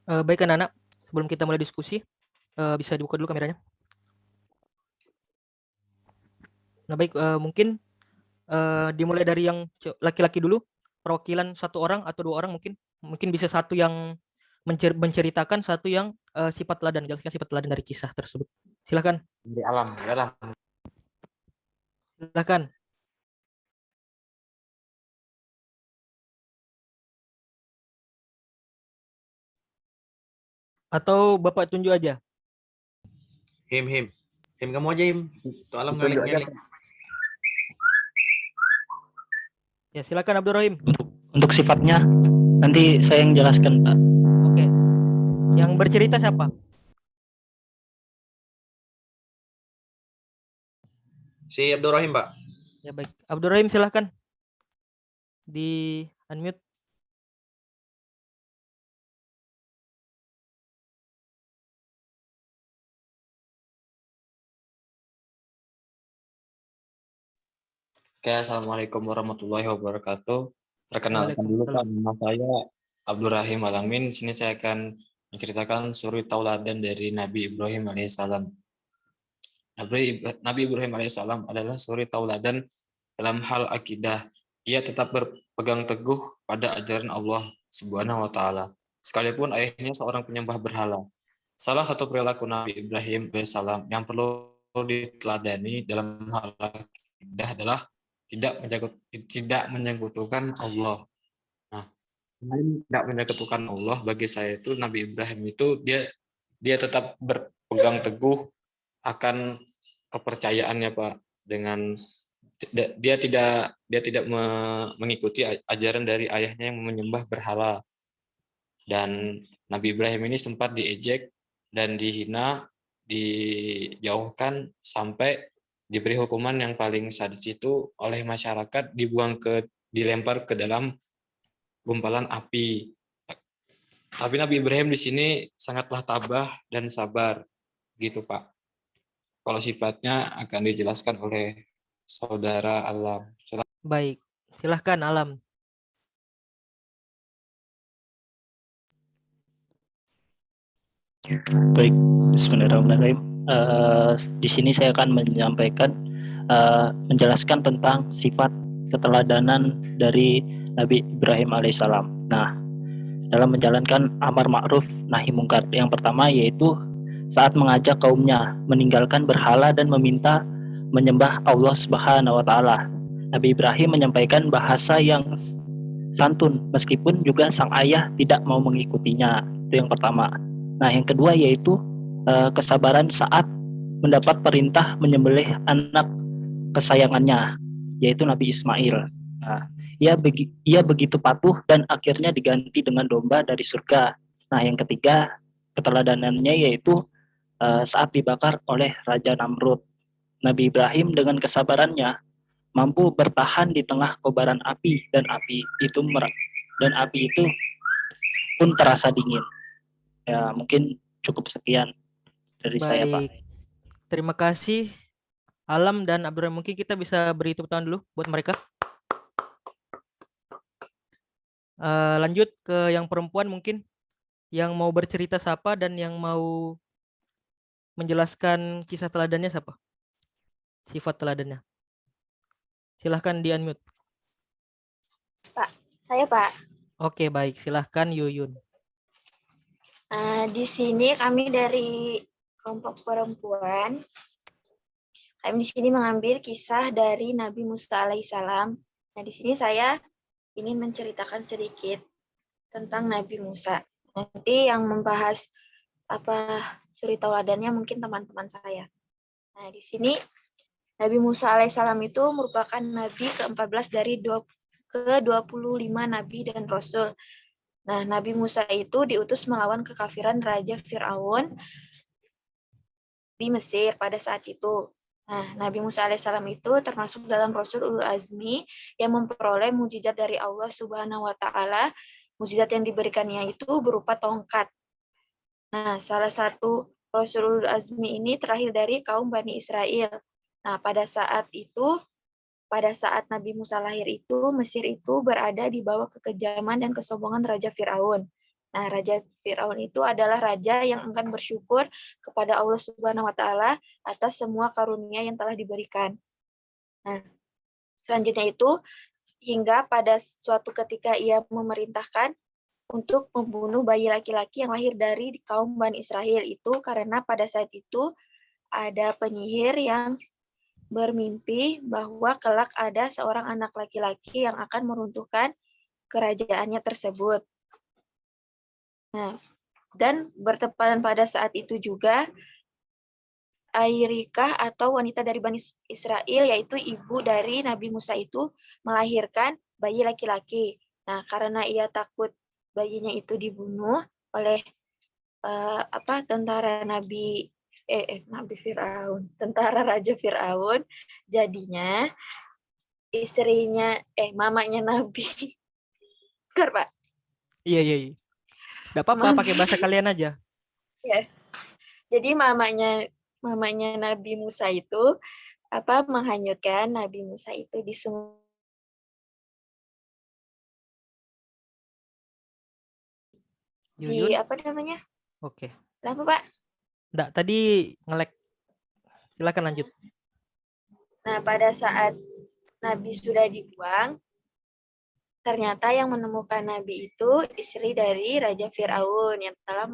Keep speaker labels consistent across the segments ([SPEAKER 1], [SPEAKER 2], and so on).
[SPEAKER 1] Baik anak-anak, sebelum kita mulai diskusi, bisa dibuka dulu kameranya. Nah baik, mungkin dimulai dari yang laki-laki dulu, perwakilan satu orang atau dua orang mungkin bisa satu yang menceritakan, satu yang sifat teladan, jelaskan sifat teladan dari kisah tersebut. Silakan.
[SPEAKER 2] Dari alam, dari alam.
[SPEAKER 1] Silakan. Atau Bapak tunjuk aja.
[SPEAKER 2] Him, him. Him kamu aja, him. Tuh alam
[SPEAKER 3] Ditunjuk aja,
[SPEAKER 2] ngelek-ngelek.
[SPEAKER 1] Ya, silakan Abdurrahim.
[SPEAKER 4] Untuk sifatnya nanti saya yang jelaskan, Pak.
[SPEAKER 1] Oke. Yang bercerita siapa?
[SPEAKER 2] Si Abdurrahim, Pak.
[SPEAKER 1] Ya baik, Abdurrahim silakan. Di unmute.
[SPEAKER 5] Oke, Assalamualaikum warahmatullahi wabarakatuh. Perkenalkan dulu Pak,
[SPEAKER 1] Waalaikumsalam.
[SPEAKER 5] nama saya Abdurrahim Alamin. Di sini saya akan menceritakan suri tauladan dari Nabi Ibrahim alaihissalam. Nabi Ibrahim alaihissalam adalah suri tauladan dalam hal akidah. Ia tetap berpegang teguh pada ajaran Allah Subhanahu wa taala, sekalipun ayahnya seorang penyembah berhala. Salah satu perilaku Nabi Ibrahim alaihissalam yang perlu diteladani dalam hal akidah adalah tidak menyekutukan Allah. Nah, tidak menyekutukan Allah bagi saya itu Nabi Ibrahim itu dia tetap berpegang teguh akan kepercayaannya, Pak, dengan dia tidak mengikuti ajaran dari ayahnya yang menyembah berhala. Dan Nabi Ibrahim ini sempat diejek dan dihina, dijauhkan sampai diberi hukuman yang paling sadis itu oleh masyarakat, dilempar ke dalam gumpalan api. Tapi Nabi Ibrahim di sini sangatlah tabah dan sabar, gitu Pak. Kalau sifatnya akan dijelaskan oleh saudara Alam.
[SPEAKER 1] Baik, silahkan Alam.
[SPEAKER 4] Baik, bismillahirrahmanirrahim. Di sini saya akan menjelaskan tentang sifat keteladanan dari Nabi Ibrahim alaihissalam. Nah, dalam menjalankan amar ma'ruf nahi mungkar, yang pertama yaitu saat mengajak kaumnya meninggalkan berhala dan meminta menyembah Allah Subhanahu wa taala. Nabi Ibrahim menyampaikan bahasa yang santun meskipun juga sang ayah tidak mau mengikutinya. Itu yang pertama. Nah, yang kedua yaitu kesabaran saat mendapat perintah menyembelih anak kesayangannya, yaitu Nabi Ismail. Nah, ia begitu patuh dan akhirnya diganti dengan domba dari surga. Nah, yang ketiga keteladanannya yaitu saat dibakar oleh Raja Namrud. Nabi Ibrahim dengan kesabarannya mampu bertahan di tengah kobaran api dan api itu pun terasa dingin. Ya, mungkin cukup sekian dari saya, Pak.
[SPEAKER 1] Baik. Terima kasih Alam dan Abdurrahim. Mungkin kita bisa beri tepuk tangan dulu buat mereka. Lanjut ke yang perempuan mungkin. Yang mau bercerita siapa dan yang mau menjelaskan kisah teladannya siapa? Sifat teladannya. Silahkan di unmute.
[SPEAKER 6] Pak, saya Pak.
[SPEAKER 1] Oke, baik. Silahkan Yuyun.
[SPEAKER 6] Di sini kami dari kelompok perempuan. Kami di sini mengambil kisah dari Nabi Musa alaihissalam. Nah, di sini saya ingin menceritakan sedikit tentang Nabi Musa. Nanti yang membahas suri tauladannya mungkin teman-teman saya. Nah, di sini Nabi Musa alaihissalam itu merupakan nabi ke-14 dari ke-25 nabi dan rasul. Nah, Nabi Musa itu diutus melawan kekafiran Raja Fir'aun di Mesir pada saat itu. Nah, Nabi Musa alaihissalam itu termasuk dalam Rasul Ulul Azmi yang memperoleh mukjizat dari Allah Subhanahu wa taala. Mukjizat yang diberikannya itu berupa tongkat. Nah, salah satu Rasul Ulul Azmi ini terakhir dari kaum Bani Israel. Nah, pada saat Nabi Musa lahir itu, Mesir itu berada di bawah kekejaman dan kesombongan Raja Fir'aun. Nah, Raja Fir'aun itu adalah raja yang enggan bersyukur kepada Allah Subhanahu wa taala atas semua karunia yang telah diberikan. Nah, selanjutnya itu hingga pada suatu ketika ia memerintahkan untuk membunuh bayi laki-laki yang lahir dari kaum Bani Israel itu karena pada saat itu ada penyihir yang bermimpi bahwa kelak ada seorang anak laki-laki yang akan meruntuhkan kerajaannya tersebut. Nah, dan bertepatan pada saat itu juga Airikah atau wanita dari Bani Israel, yaitu ibu dari Nabi Musa itu melahirkan bayi laki-laki. Nah, karena ia takut bayinya itu dibunuh oleh tentara Nabi Firaun, tentara Raja Firaun, jadinya istrinya mamanya Nabi. Bentar, Pak.
[SPEAKER 1] Iya. Nggak apa-apa, pakai bahasa kalian aja.
[SPEAKER 6] Ya. Jadi mamanya Nabi Musa itu menghanyutkan Nabi Musa itu di sungai.
[SPEAKER 1] Yuyun.
[SPEAKER 6] Di apa namanya?
[SPEAKER 1] Oke.
[SPEAKER 6] Kenapa, Pak?
[SPEAKER 1] Nggak, tadi nge-lag. Silakan lanjut.
[SPEAKER 6] Nah, pada saat Nabi sudah dibuang, ternyata yang menemukan Nabi itu istri dari Raja Fir'aun yang telah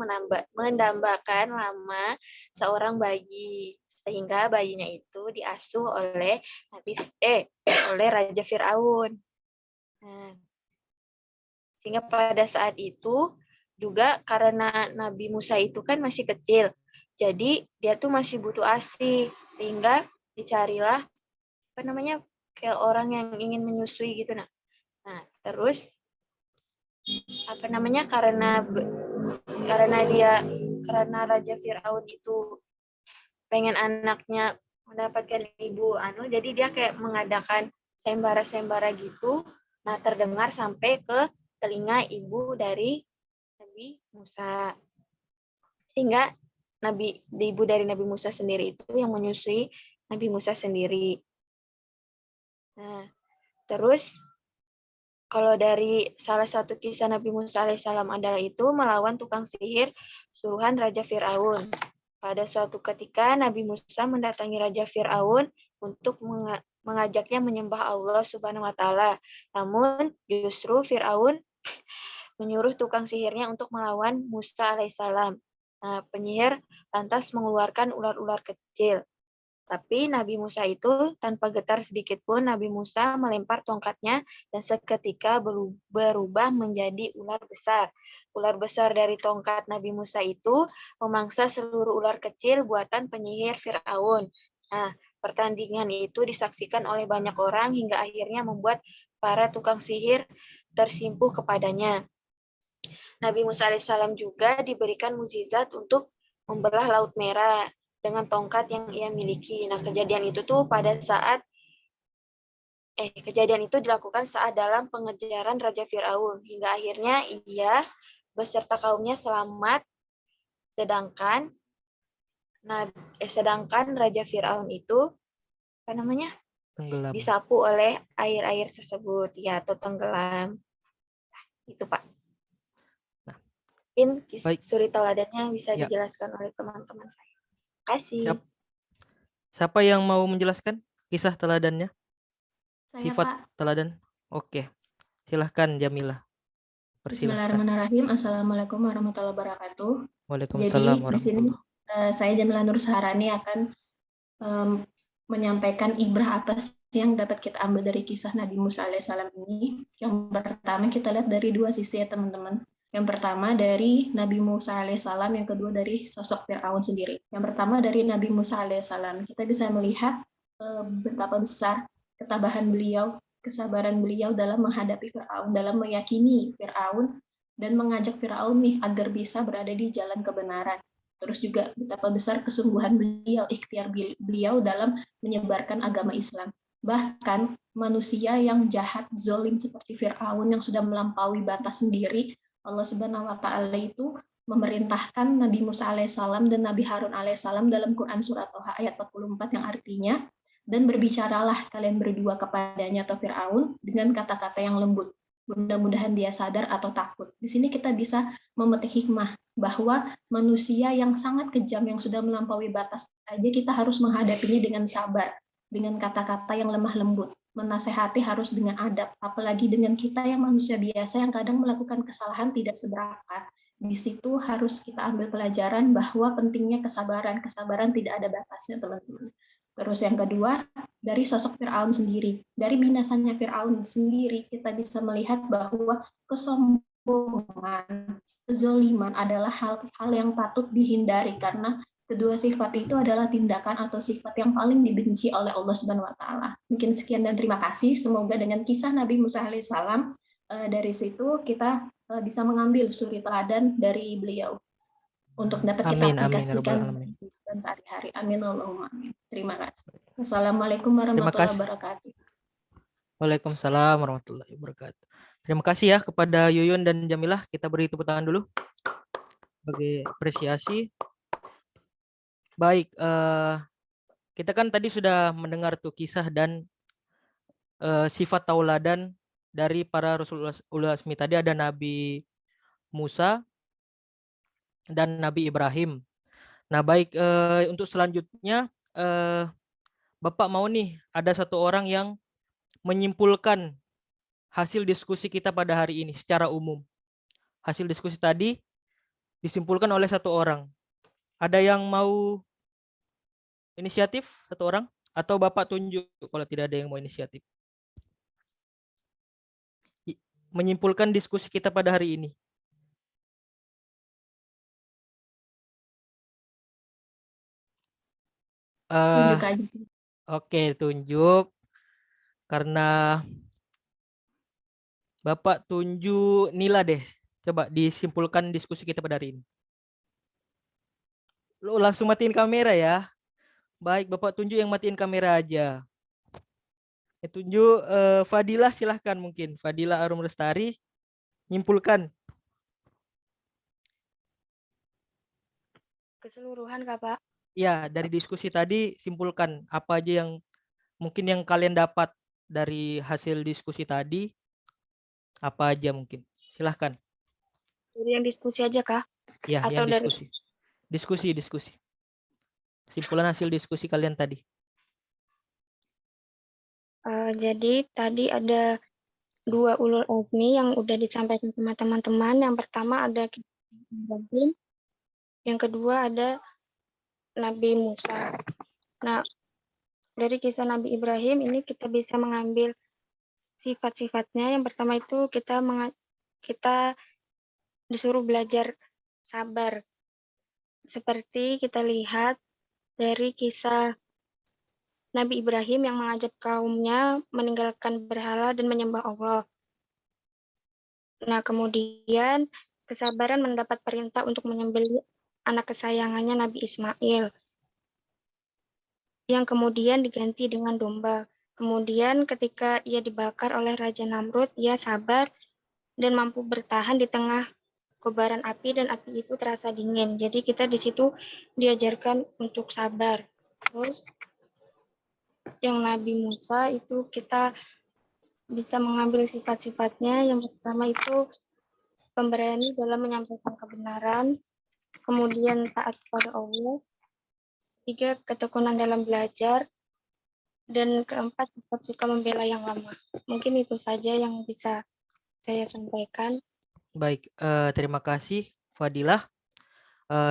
[SPEAKER 6] mendambakan lama seorang bayi, sehingga bayinya itu diasuh oleh oleh Raja Fir'aun. Nah, sehingga pada saat itu juga karena Nabi Musa itu kan masih kecil, jadi dia tuh masih butuh ASI, sehingga dicarilah kayak orang yang ingin menyusui gitu. Nah, terus karena Raja Fir'aun itu pengen anaknya mendapatkan ibu jadi dia kayak mengadakan sembara-sembara gitu. Nah, terdengar sampai ke telinga ibu dari Nabi Musa, sehingga ibu dari Nabi Musa sendiri itu yang menyusui Nabi Musa sendiri. Nah, terus kalau dari salah satu kisah Nabi Musa alaihissalam adalah itu melawan tukang sihir suruhan Raja Fir'aun. Pada suatu ketika Nabi Musa mendatangi Raja Fir'aun untuk mengajaknya menyembah Allah Subhanahu wa taala. Namun justru Fir'aun menyuruh tukang sihirnya untuk melawan Musa alaihissalam. Nah, penyihir lantas mengeluarkan ular-ular kecil. Tapi Nabi Musa itu tanpa getar sedikit pun Nabi Musa melempar tongkatnya dan seketika berubah menjadi ular besar. Ular besar dari tongkat Nabi Musa itu memangsa seluruh ular kecil buatan penyihir Fir'aun. Nah, pertandingan itu disaksikan oleh banyak orang hingga akhirnya membuat para tukang sihir tersimpuh kepadanya. Nabi Musa alaihissalam juga diberikan mukjizat untuk membelah Laut Merah dengan tongkat yang ia miliki. Nah, kejadian itu dilakukan saat dalam pengejaran Raja Fir'aun hingga akhirnya ia beserta kaumnya selamat, sedangkan Raja Fir'aun itu
[SPEAKER 1] Tenggelam.
[SPEAKER 6] disapu oleh air-air tersebut, ya, atau tenggelam. Itu, Pak.
[SPEAKER 1] Nah,
[SPEAKER 6] mungkin
[SPEAKER 1] baik.
[SPEAKER 6] suri tauladannya bisa
[SPEAKER 1] Ya.
[SPEAKER 6] dijelaskan oleh teman-teman saya. Terima kasih.
[SPEAKER 1] Siapa yang mau menjelaskan kisah teladannya?
[SPEAKER 3] Saya,
[SPEAKER 1] Sifat
[SPEAKER 3] Pak.
[SPEAKER 1] teladan. Oke. Silahkan Jamilah. Persilahkan.
[SPEAKER 3] Bismillahirrahmanirrahim. Assalamualaikum warahmatullahi wabarakatuh.
[SPEAKER 1] Waalaikumsalam
[SPEAKER 3] Jadi di sini
[SPEAKER 1] warahmatullahi.
[SPEAKER 3] saya Jamilah Nur Saharani akan menyampaikan ibrah apa sih yang dapat kita ambil dari kisah Nabi Musa alaihissalam ini. Yang pertama kita lihat dari dua sisi ya teman-teman. Yang pertama dari Nabi Musa alaihissalam, yang kedua dari sosok Fir'aun sendiri. Yang pertama dari Nabi Musa alaihissalam, kita bisa melihat betapa besar ketabahan beliau, kesabaran beliau dalam menghadapi Fir'aun, dalam meyakini Fir'aun dan mengajak Fir'aun nih agar bisa berada di jalan kebenaran. Terus juga betapa besar kesungguhan beliau, ikhtiar beliau dalam menyebarkan agama Islam. Bahkan manusia yang jahat, zolim seperti Fir'aun yang sudah melampaui batas sendiri, Allah Subhanahu wa taala itu memerintahkan Nabi Musa alaihissalam dan Nabi Harun alaihissalam dalam Quran surat Toha ayat 44 yang artinya, dan berbicaralah kalian berdua kepadanya atau Fir'aun dengan kata-kata yang lembut. Mudah-mudahan dia sadar atau takut. Di sini kita bisa memetik hikmah bahwa manusia yang sangat kejam, yang sudah melampaui batas saja, kita harus menghadapinya dengan sabar, dengan kata-kata yang lemah lembut. Menasehati harus dengan adab, apalagi dengan kita yang manusia biasa yang kadang melakukan kesalahan tidak seberapa. Di situ harus kita ambil pelajaran bahwa pentingnya kesabaran. Kesabaran tidak ada batasnya, teman-teman. Terus yang kedua, dari sosok Fir'aun sendiri. Dari binasanya Fir'aun sendiri, kita bisa melihat bahwa kesombongan, kezoliman adalah hal-hal yang patut dihindari, karena kedua sifat itu adalah tindakan atau sifat yang paling dibenci oleh Allah Subhanahu wa taala. Mungkin sekian dan terima kasih. Semoga dengan kisah Nabi Musa alaihissalam dari situ kita bisa mengambil suri teladan dari beliau untuk dapat kita
[SPEAKER 1] Amin, amin, ya
[SPEAKER 3] aplikasikan
[SPEAKER 1] Rabbal Alamin.
[SPEAKER 3] dan sehari-hari. Amin Allahumma amin. Terima kasih. Wassalamualaikum
[SPEAKER 1] Terima
[SPEAKER 3] warahmatullahi
[SPEAKER 1] kasih.
[SPEAKER 3] wabarakatuh.
[SPEAKER 1] Waalaikumsalam warahmatullahi wabarakatuh. Terima kasih ya kepada Yuyun dan Jamilah. Kita beri tepuk tangan dulu sebagai apresiasi. Baik, kita kan tadi sudah mendengar tuh kisah dan sifat tauladan dari para Rasulullah ulul azmi. Tadi ada Nabi Musa dan Nabi Ibrahim. Nah, baik, untuk selanjutnya Bapak mau nih ada satu orang yang menyimpulkan hasil diskusi kita pada hari ini secara umum. Hasil diskusi tadi disimpulkan oleh satu orang. Ada yang mau inisiatif satu orang? Atau Bapak tunjuk kalau tidak ada yang mau inisiatif? Menyimpulkan diskusi kita pada hari ini.
[SPEAKER 3] Tunjuk aja.
[SPEAKER 1] Oke, tunjuk. Karena Bapak tunjuk Nila deh. Coba disimpulkan diskusi kita pada hari ini. Lo langsung matiin kamera ya. Baik, Bapak tunjuk yang matiin kamera aja. Tunjuk Fadilah, silahkan mungkin. Fadilah Arum Lestari, nyimpulkan.
[SPEAKER 7] Keseluruhan, Kak, Pak.
[SPEAKER 1] Ya, dari diskusi tadi simpulkan apa aja yang mungkin yang kalian dapat dari hasil diskusi tadi. Apa aja mungkin. Silahkan.
[SPEAKER 7] Dari yang diskusi aja, Kak?
[SPEAKER 1] Ya,
[SPEAKER 7] Atau
[SPEAKER 1] yang
[SPEAKER 7] dari
[SPEAKER 1] diskusi. Simpulan hasil diskusi kalian tadi.
[SPEAKER 7] Jadi tadi ada 2 ulul azmi yang udah disampaikan sama teman-teman. Yang pertama ada Ibrahim, yang kedua ada Nabi Musa. Nah, dari kisah Nabi Ibrahim ini kita bisa mengambil sifat-sifatnya. Yang pertama itu kita disuruh belajar sabar. Seperti kita lihat dari kisah Nabi Ibrahim yang mengajak kaumnya meninggalkan berhala dan menyembah Allah. Nah, kemudian kesabaran mendapat perintah untuk menyembelih anak kesayangannya Nabi Ismail, yang kemudian diganti dengan domba. Kemudian ketika ia dibakar oleh Raja Namrud, ia sabar dan mampu bertahan di tengah kobaran api, dan api itu terasa dingin. Jadi kita di situ diajarkan untuk sabar. Terus yang Nabi Musa itu kita bisa mengambil sifat-sifatnya. Yang pertama itu pemberani dalam menyampaikan kebenaran, kemudian taat kepada Allah, 3 ketekunan dalam belajar, dan keempat tetap suka membela yang lama. Mungkin itu saja yang bisa saya sampaikan.
[SPEAKER 1] Baik, terima kasih Fadilah.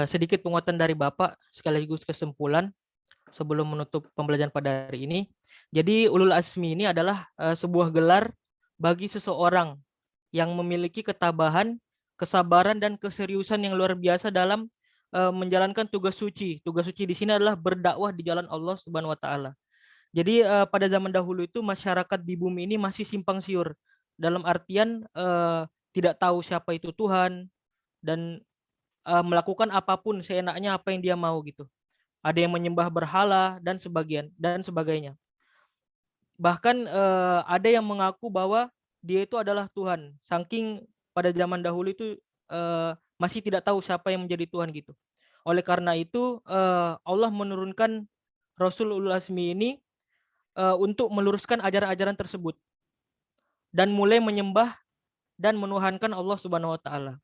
[SPEAKER 1] Sedikit penguatan dari Bapak sekaligus kesimpulan sebelum menutup pembelajaran pada hari ini. Jadi ulul azmi ini adalah sebuah gelar bagi seseorang yang memiliki ketabahan, kesabaran, dan keseriusan yang luar biasa dalam menjalankan tugas suci. Tugas suci di sini adalah berdakwah di jalan Allah Subhanahu wa taala. Jadi pada zaman dahulu itu masyarakat di bumi ini masih simpang siur, dalam artian tidak tahu siapa itu Tuhan dan melakukan apapun seenaknya apa yang dia mau gitu. Ada yang menyembah berhala dan sebagainya. Bahkan ada yang mengaku bahwa dia itu adalah Tuhan. Saking pada zaman dahulu itu masih tidak tahu siapa yang menjadi Tuhan gitu. Oleh karena itu Allah menurunkan Rasul ulul azmi ini untuk meluruskan ajaran-ajaran tersebut dan mulai menyembah dan menuhankan Allah Subhanahu wa taala.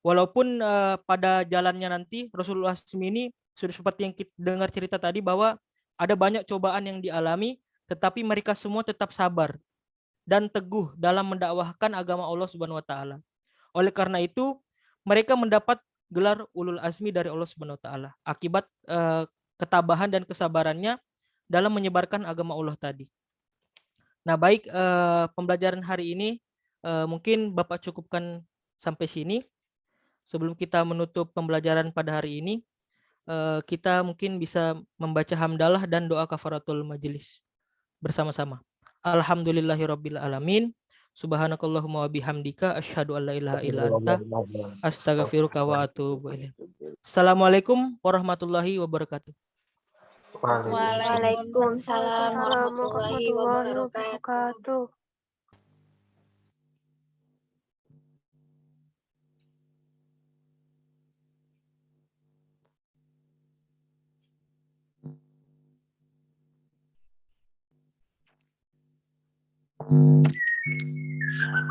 [SPEAKER 1] Walaupun pada jalannya nanti Rasulullah SAW ini sudah seperti yang kita dengar cerita tadi bahwa ada banyak cobaan yang dialami, tetapi mereka semua tetap sabar dan teguh dalam mendakwahkan agama Allah Subhanahu wa taala. Oleh karena itu, mereka mendapat gelar ulul azmi dari Allah Subhanahu wa taala akibat ketabahan dan kesabarannya dalam menyebarkan agama Allah tadi. Nah, baik, pembelajaran hari ini mungkin Bapak cukupkan sampai sini. Sebelum kita menutup pembelajaran pada hari ini, kita mungkin bisa membaca hamdalah dan doa kafaratul majelis bersama-sama. Alhamdulillahirabbil alamin. Subhanakallahumma wa bihamdika asyhadu an la ilaha illa anta astaghfiruka wa atubu ilaik. Assalamualaikum warahmatullahi wabarakatuh.
[SPEAKER 6] Waalaikumsalam warahmatullahi wabarakatuh.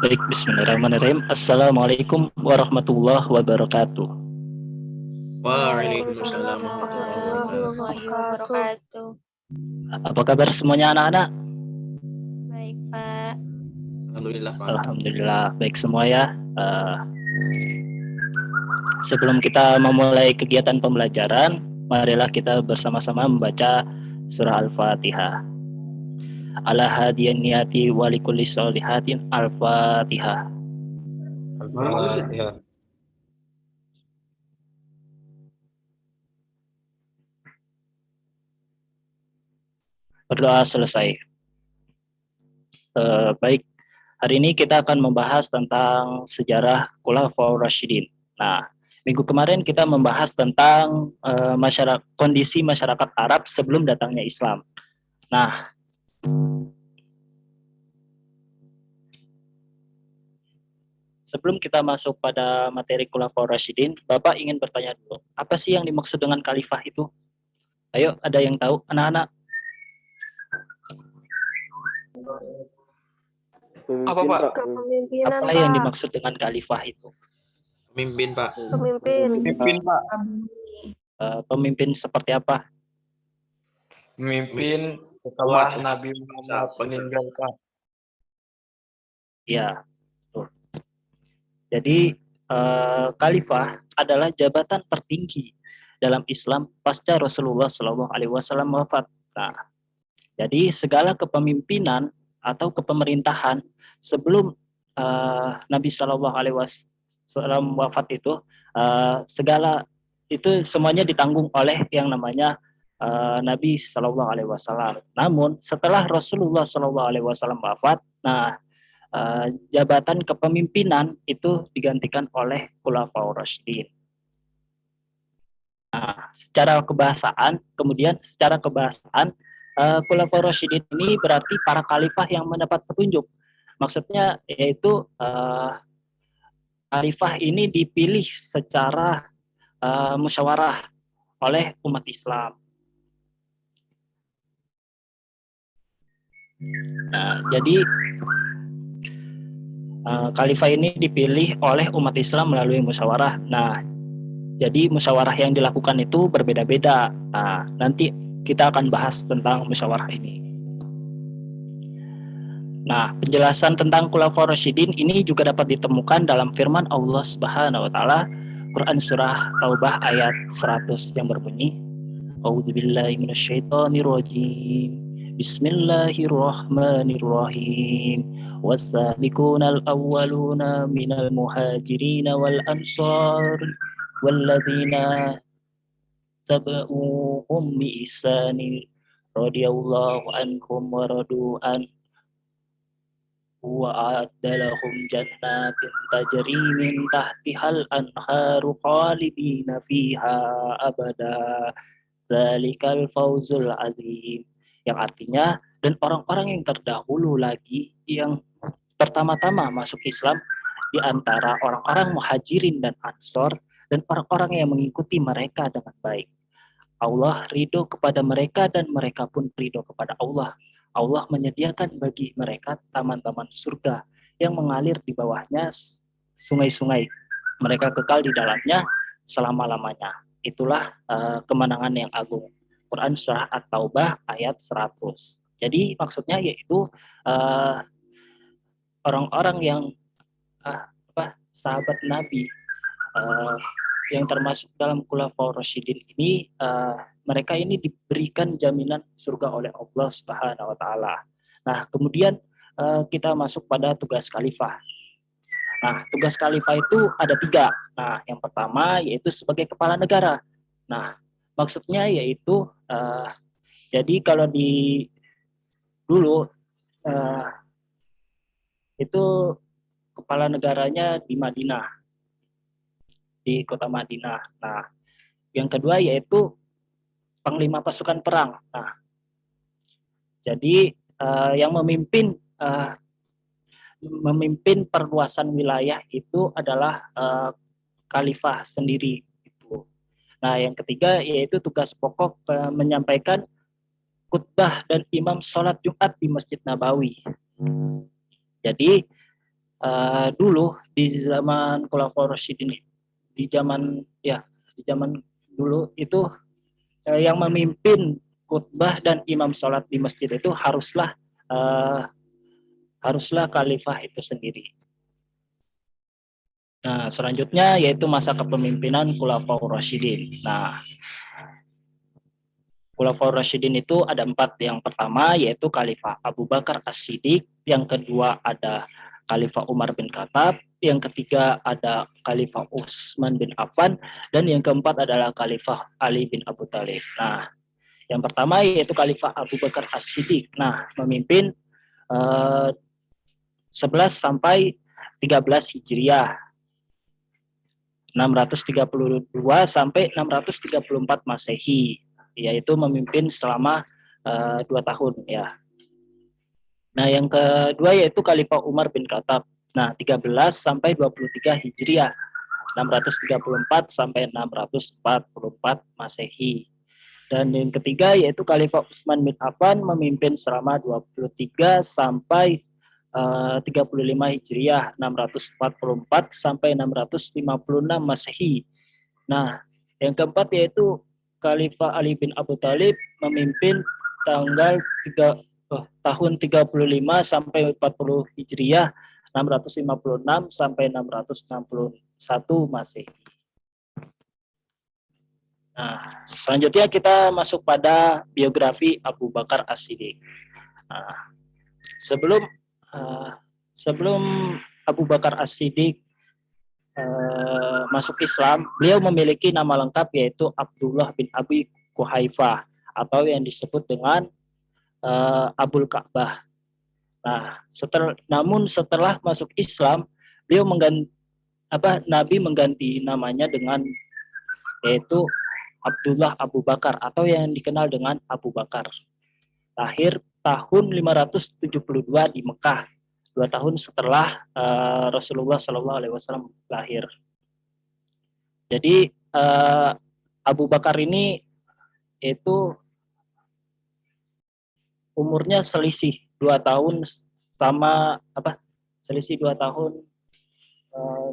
[SPEAKER 4] Baik, bismillahirrahmanirrahim. Assalamualaikum warahmatullahi wabarakatuh.
[SPEAKER 2] Waalaikumsalam
[SPEAKER 6] warahmatullahi wabarakatuh.
[SPEAKER 4] Apa kabar semuanya anak-anak?
[SPEAKER 6] Baik, Pak.
[SPEAKER 2] Alhamdulillah, Pak.
[SPEAKER 4] Alhamdulillah, baik semua ya. Sebelum kita memulai kegiatan pembelajaran, marilah kita bersama-sama membaca surah Al-Fatihah. Ala hadiyan niyati wa likulli sholihatin Al-Fatihah. Berdoa selesai. Baik, hari ini kita akan membahas tentang sejarah Khulafaur Rasyidin. Nah, minggu kemarin kita membahas tentang kondisi masyarakat Arab sebelum datangnya Islam. Nah, sebelum kita masuk pada materi Khulafaur Rasyidin, Bapak ingin bertanya dulu, apa sih yang dimaksud dengan khalifah itu? Ayo, ada yang tahu, anak-anak?
[SPEAKER 5] Apa, Pak?
[SPEAKER 7] Kepemimpinan,
[SPEAKER 4] Apa yang dimaksud dengan khalifah itu?
[SPEAKER 2] Pemimpin, Pak.
[SPEAKER 5] Pemimpin, Pak.
[SPEAKER 4] Pemimpin seperti apa?
[SPEAKER 5] Pemimpin setelah Nabi Muhammad meninggal, Pak.
[SPEAKER 4] Ya, tuh. Jadi khalifah adalah jabatan tertinggi dalam Islam pasca Rasulullah SAW wafat. Nah, jadi segala kepemimpinan atau kepemerintahan sebelum Nabi SAW wafat itu, segala itu semuanya ditanggung oleh yang namanya Nabi SAW. Namun setelah Rasulullah SAW wafat, nah jabatan kepemimpinan itu digantikan oleh Khulafaur Rasyidin. Nah, secara kebahasaan Khulafaur Rasyidin ini berarti para khalifah yang mendapat petunjuk. Maksudnya yaitu khalifah ini dipilih secara musyawarah oleh umat Islam. Nah, jadi khalifah ini dipilih oleh umat Islam melalui musyawarah. Nah, jadi musyawarah yang dilakukan itu berbeda-beda. Nah, nanti kita akan bahas tentang musyawarah ini. Nah, penjelasan tentang Khulafaur Rasyidin ini juga dapat ditemukan dalam firman Allah Subhanahu wa taala Quran surah Taubah ayat 100 yang berbunyi A'udzubillahi minasyaitonirrajim. Bismillahirrahmanirrahim. Was-sabiqunal awwaluna minal muhajirin wal ansar walladzina tabauhum bi ihsanin radhiyallahu anhum wa radu an wa a'adalahum jannatin tajri min tahtihal anharu khalidina fiha abada dzalikal fawzul azim, yang artinya dan orang-orang yang terdahulu lagi yang pertama-tama masuk Islam di antara orang-orang muhajirin dan ansor dan orang-orang yang mengikuti mereka dengan baik. Allah ridho kepada mereka dan mereka pun ridho kepada Allah. Allah menyediakan bagi mereka taman-taman surga yang mengalir di bawahnya sungai-sungai. Mereka kekal di dalamnya selama-lamanya. Itulah kemenangan yang agung. Quran Surah At-Taubah ayat 100. Jadi maksudnya yaitu orang-orang yang sahabat Nabi yang termasuk dalam Khulafaur Rasyidin ini, mereka ini diberikan jaminan surga oleh Allah Subhanahu wa taala. Nah, kemudian kita masuk pada tugas khalifah. Nah, tugas khalifah itu ada 3. Nah, yang pertama yaitu sebagai kepala negara. Nah, maksudnya yaitu jadi kalau di dulu itu kepala negaranya di Madinah, di kota Madinah. Nah, yang kedua yaitu panglima pasukan perang. Nah, jadi yang memimpin perluasan wilayah itu adalah khalifah sendiri. Gitu. Nah, yang ketiga yaitu tugas pokok menyampaikan khutbah dan imam sholat Jumat di Masjid Nabawi. Jadi dulu di zaman Khulafaur Rasyidin, di zaman dulu itu yang memimpin khutbah dan imam sholat di masjid itu haruslah khalifah itu sendiri. Nah, selanjutnya yaitu masa kepemimpinan Khulafaur Rasyidin. Nah, Khulafaur Rasyidin itu ada 4. Yang pertama yaitu Khalifah Abu Bakar As-Siddiq, yang kedua ada Khalifah Umar bin Khattab, yang ketiga ada Khalifah Utsman bin Affan, dan yang keempat adalah Khalifah Ali bin Abu Thalib. Nah, yang pertama yaitu Khalifah Abu Bakar As-Siddiq. Nah, memimpin 11 sampai 13 Hijriah. 632 sampai 634 Masehi, yaitu memimpin selama 2 tahun ya. Nah, yang kedua yaitu Khalifah Umar bin Khattab. Nah, 13 sampai 23 Hijriah, 634 sampai 644 Masehi. Dan yang ketiga yaitu Khalifah Utsman bin Affan memimpin selama 23 sampai 35 Hijriah, 644 sampai 656 Masehi. Nah, yang keempat yaitu Khalifah Ali bin Abu Thalib memimpin tahun 35 sampai 40 Hijriah, 656 sampai 661 Masehi. Nah, selanjutnya kita masuk pada biografi Abu Bakar As-Siddiq. Nah, sebelum Abu Bakar As-Siddiq masuk Islam, beliau memiliki nama lengkap yaitu Abdullah bin Abi Quhaifah atau yang disebut dengan Abul Ka'bah. Nah, setelah masuk Islam, beliau Nabi mengganti namanya dengan yaitu Abdullah Abu Bakar atau yang dikenal dengan Abu Bakar. Lahir tahun 572 di Mekah, 2 tahun setelah Rasulullah SAW lahir. Jadi Abu Bakar ini itu umurnya selisih 2 tahun selisih 2 tahun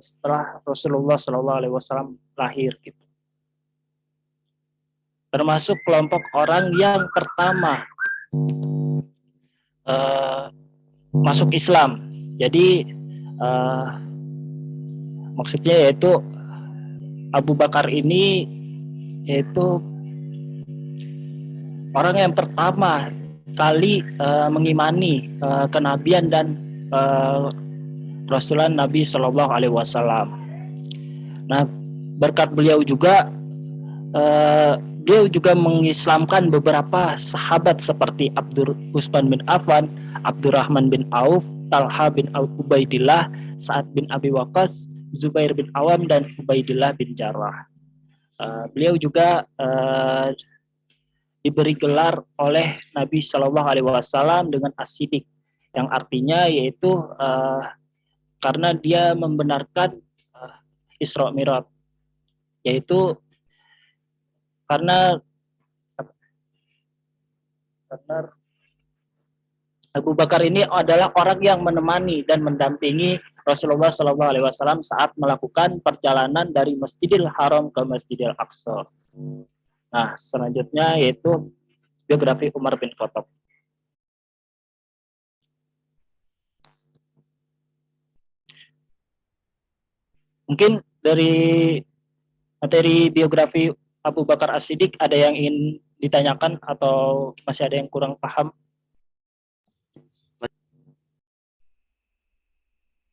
[SPEAKER 4] setelah Rasulullah SAW lahir gitu. Termasuk kelompok orang yang pertama masuk Islam. Jadi maksudnya yaitu Abu Bakar ini yaitu orang yang pertama kali mengimani kenabian dan Rasulullah Nabi Shallallahu Alaihi Wasallam. Nah, berkat beliau juga beliau juga mengislamkan beberapa sahabat seperti Utsman bin Affan, Abdurrahman bin Auf, Talha bin Ubaidillah, Sa'ad bin Abi Waqqas, Zubair bin Awam, dan Ubaidillah bin Jarrah. Beliau juga diberi gelar oleh Nabi Shallallahu Alaihi Wasallam dengan As-Siddiq, yang artinya yaitu karena dia membenarkan Isra Mi'raj, yaitu karena Abu Bakar ini adalah orang yang menemani dan mendampingi Rasulullah SAW saat melakukan perjalanan dari Masjidil Haram ke Masjidil Aqsa. Nah, selanjutnya yaitu biografi Umar bin Khattab. Mungkin dari materi biografi Abu Bakar As-Siddiq ada yang ingin ditanyakan atau masih ada yang kurang paham?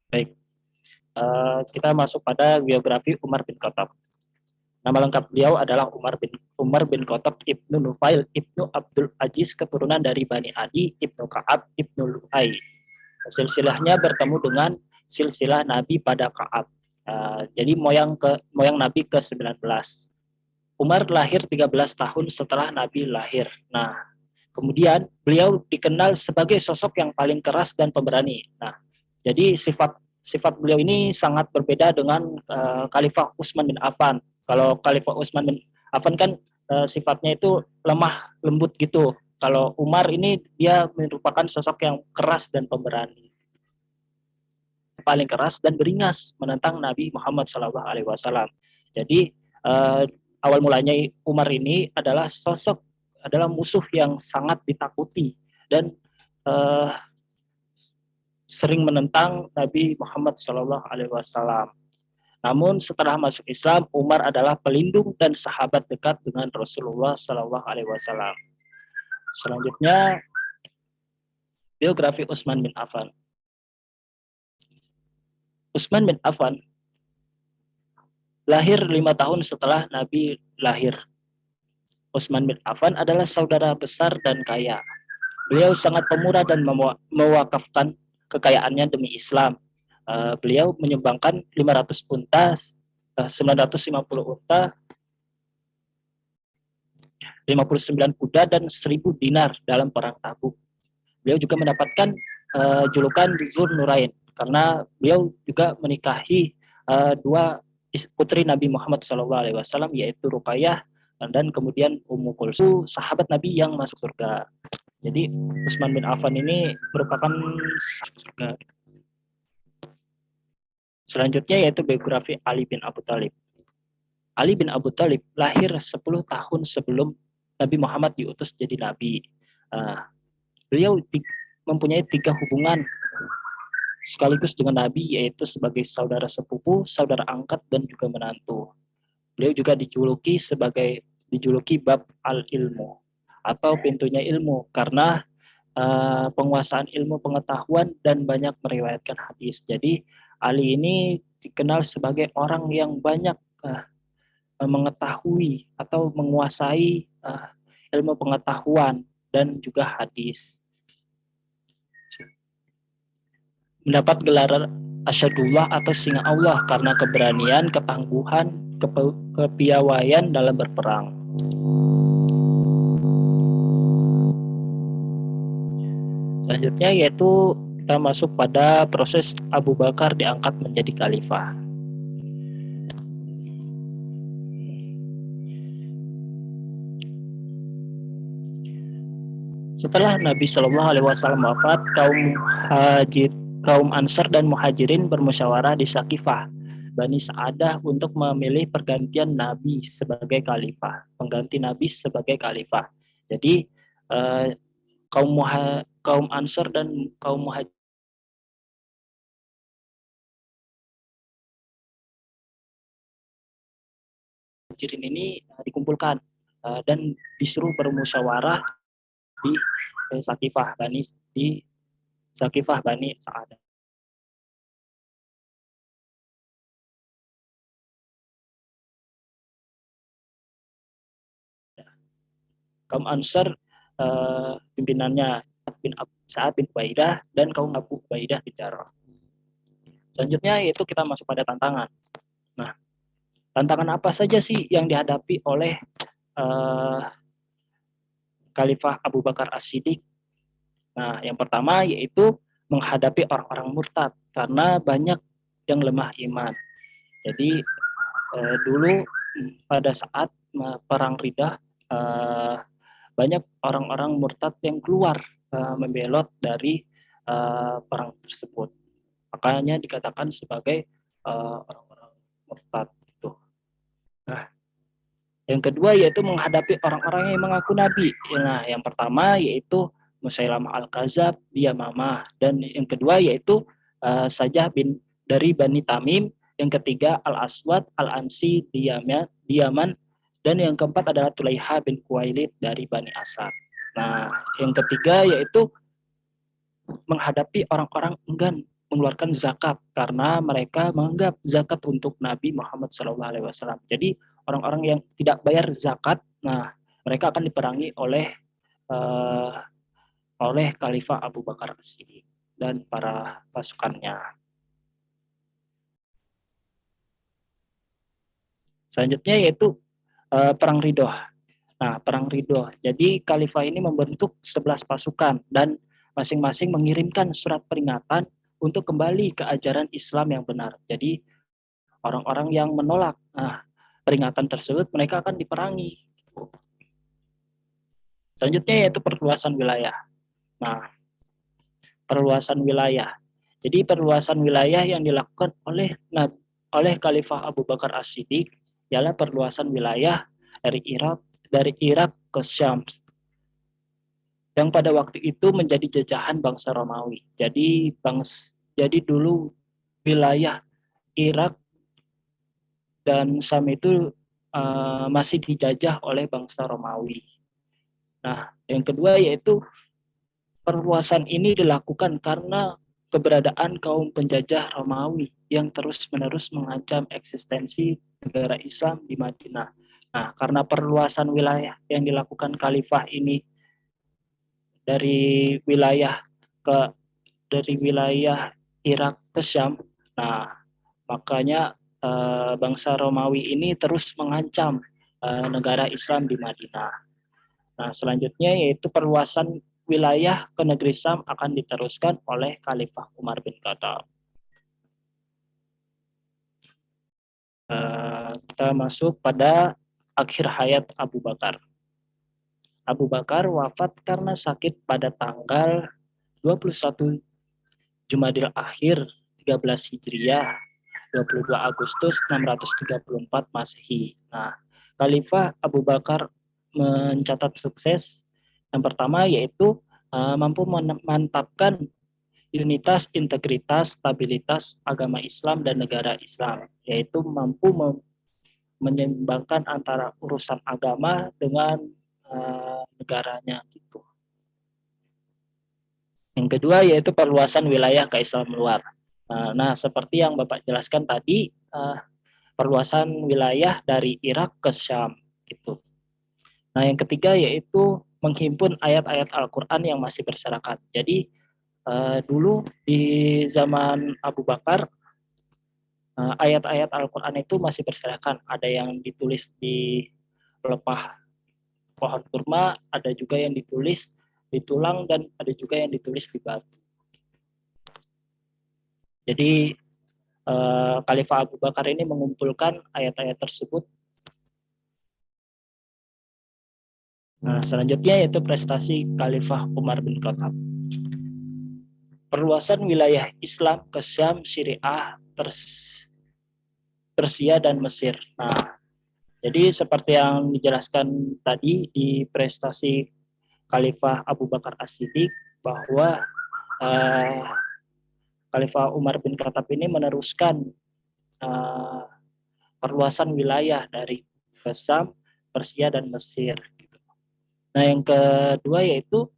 [SPEAKER 4] Baik, kita masuk pada biografi Umar bin Khattab. Nama lengkap beliau adalah Umar bin Khattab Ibnu Nufail Ibnu Abdul Aziz, keturunan dari Bani Adi Ibnu Ka'ab Ibnu Lu'ay. Silsilahnya bertemu dengan silsilah Nabi pada Ka'ab. Jadi moyang Nabi ke-19. Umar lahir 13 tahun setelah Nabi lahir. Nah, kemudian beliau dikenal sebagai sosok yang paling keras dan pemberani. Nah, jadi sifat beliau ini sangat berbeda dengan Khalifah Utsman bin Affan. Kalau Khalifah Utsman bin Affan kan sifatnya itu lemah lembut gitu. Kalau Umar ini dia merupakan sosok yang keras dan pemberani, paling keras dan beringas menentang Nabi Muhammad SAW. Jadi awal mulanya Umar ini adalah musuh yang sangat ditakuti dan sering menentang Nabi Muhammad SAW. Namun setelah masuk Islam, Umar adalah pelindung dan sahabat dekat dengan Rasulullah SAW. Selanjutnya biografi Utsman bin Affan. Utsman bin Affan lahir 5 tahun setelah Nabi lahir. Utsman bin Affan adalah saudara besar dan kaya. Beliau sangat pemurah dan mewakafkan kekayaannya demi Islam. Beliau menyumbangkan 500 unta, 950 unta, 59 kuda, dan 1000 dinar dalam perang Tabuk. Beliau juga mendapatkan julukan Dzul Nurain karena beliau juga menikahi dua putri Nabi Muhammad SAW, yaitu Ruqayyah dan kemudian Ummu Kulsum, sahabat Nabi yang masuk surga. Jadi Utsman bin Affan ini merupakan surga. Selanjutnya yaitu biografi Ali bin Abu Thalib. Ali bin Abu Thalib lahir 10 tahun sebelum Nabi Muhammad diutus jadi nabi. Beliau mempunyai 3 hubungan sekaligus dengan Nabi, yaitu sebagai saudara sepupu, saudara angkat, dan juga menantu. Beliau juga dijuluki bab al-ilmu atau pintunya ilmu karena penguasaan ilmu pengetahuan dan banyak meriwayatkan hadis. Jadi Ali ini dikenal sebagai orang yang banyak mengetahui atau menguasai ilmu pengetahuan dan juga hadis. Mendapat gelar Asyadullah atau singa Allah karena keberanian, ketangguhan, kepiawaian dalam berperang. Selanjutnya yaitu kita masuk pada proses Abu Bakar diangkat menjadi khalifah. Setelah Nabi Shallallahu Alaihi Wasallam wafat, kaum Ansar dan Muhajirin bermusyawarah di Saqifah Bani Sa'adah untuk memilih pergantian Nabi sebagai khalifah, pengganti Nabi sebagai khalifah. Jadi kaum Ansar dan kaum Muhajirin ini dikumpulkan dan disuruh bermusyawarah di Saqifah Bani Sa'adah. Kaum Ansar pimpinannya Sa'ad bin Ubaidah dan kaum Abu Ubaidah bin Jarrah. Selanjutnya yaitu kita masuk pada tantangan. Nah, tantangan apa saja sih yang dihadapi oleh Khalifah Abu Bakar As-Siddiq? Nah, yang pertama yaitu menghadapi orang-orang murtad karena banyak yang lemah iman. Jadi dulu pada saat perang Riddah banyak orang-orang murtad yang keluar membelot dari perang tersebut. Makanya dikatakan sebagai orang-orang murtad itu. Nah, yang kedua yaitu menghadapi orang-orang yang mengaku nabi. Nah, yang pertama yaitu Musailamah al-Kadzab di Yamamah, dan yang kedua yaitu Sajah bin dari Bani Tamim, yang ketiga Al-Aswad Al-Ansi di Yaman, dan yang keempat adalah Tulaiha bin Khuwailid dari Bani Asad. Nah, yang ketiga yaitu menghadapi orang-orang enggan mengeluarkan zakat karena mereka menganggap zakat untuk Nabi Muhammad SAW. Jadi orang-orang yang tidak bayar zakat, nah mereka akan diperangi oleh Khalifah Abu Bakar As-Siddiq dan para pasukannya. Selanjutnya yaitu perang Ridho. Nah, perang Ridho. Jadi Khalifah ini membentuk 11 pasukan dan masing-masing mengirimkan surat peringatan untuk kembali ke ajaran Islam yang benar. Jadi orang-orang yang menolak peringatan tersebut mereka akan diperangi. Selanjutnya yaitu perluasan wilayah. Nah, perluasan wilayah. Jadi perluasan wilayah yang dilakukan oleh Khalifah Abu Bakar As-Siddiq ialah perluasan wilayah dari Irak ke Syam, yang pada waktu itu menjadi jajahan bangsa Romawi. Jadi dulu wilayah Irak dan Syam itu masih dijajah oleh bangsa Romawi. Nah, yang kedua yaitu perluasan ini dilakukan karena keberadaan kaum penjajah Romawi yang terus-menerus mengancam eksistensi negara Islam di Madinah. Nah, karena perluasan wilayah yang dilakukan Khalifah ini dari wilayah Irak ke Syam, nah makanya bangsa Romawi ini terus mengancam negara Islam di Madinah. Nah, selanjutnya yaitu perluasan wilayah ke negeri Syam akan diteruskan oleh Khalifah Umar bin Khattab. Kita masuk pada akhir hayat Abu Bakar. Abu Bakar wafat karena sakit pada tanggal 21 Jumadil Akhir 13 Hijriah, 22 Agustus 634 Masehi. Nah, Khalifah Abu Bakar mencatat sukses. Yang pertama yaitu mampu memantapkan unitas, integritas, stabilitas agama Islam dan negara Islam, yaitu mampu menyeimbangkan antara urusan agama dengan negaranya gitu. Yang kedua yaitu perluasan wilayah ke Islam luar. Nah, seperti yang Bapak jelaskan tadi, perluasan wilayah dari Irak ke Syam gitu. Nah, yang ketiga yaitu menghimpun ayat-ayat Al-Qur'an yang masih berserakat. Jadi dulu di zaman Abu Bakar ayat-ayat Al-Qur'an itu masih berserakan. Ada yang ditulis di pelepah pohon kurma, ada juga yang ditulis di tulang, dan ada juga yang ditulis di batu. Jadi Khalifah Abu Bakar ini mengumpulkan ayat-ayat tersebut. Nah, selanjutnya yaitu prestasi Khalifah Umar bin Khattab. Perluasan wilayah Islam ke Syam, Syriah, Persia, dan Mesir. Nah, jadi seperti yang dijelaskan tadi di prestasi Khalifah Abu Bakar As-Siddiq, bahwa Khalifah Umar bin Khattab ini meneruskan perluasan wilayah dari Syam, Persia, dan Mesir. Nah, yang kedua yaitu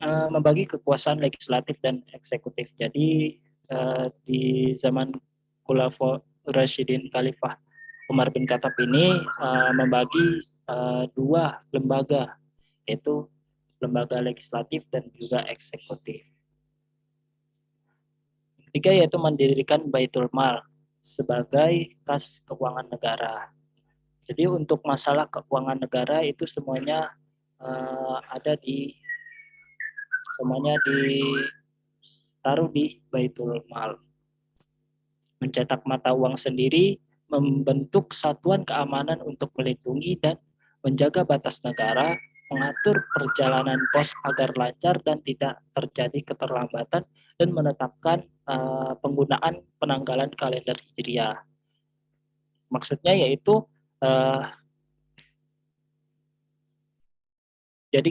[SPEAKER 4] membagi kekuasaan legislatif dan eksekutif. Jadi di zaman Khulafaur Rasyidin Khalifah Umar bin Khattab ini membagi dua lembaga, yaitu lembaga legislatif dan juga eksekutif. Ketiga yaitu mendirikan Baitul Mal sebagai kas keuangan negara. Jadi untuk masalah keuangan negara itu semuanya ditaruh di Baitul Mal. Mencetak mata uang sendiri, membentuk satuan keamanan untuk melindungi dan menjaga batas negara, mengatur perjalanan pos agar lancar dan tidak terjadi keterlambatan, dan menetapkan penggunaan penanggalan kalender Hijriah. Maksudnya yaitu jadi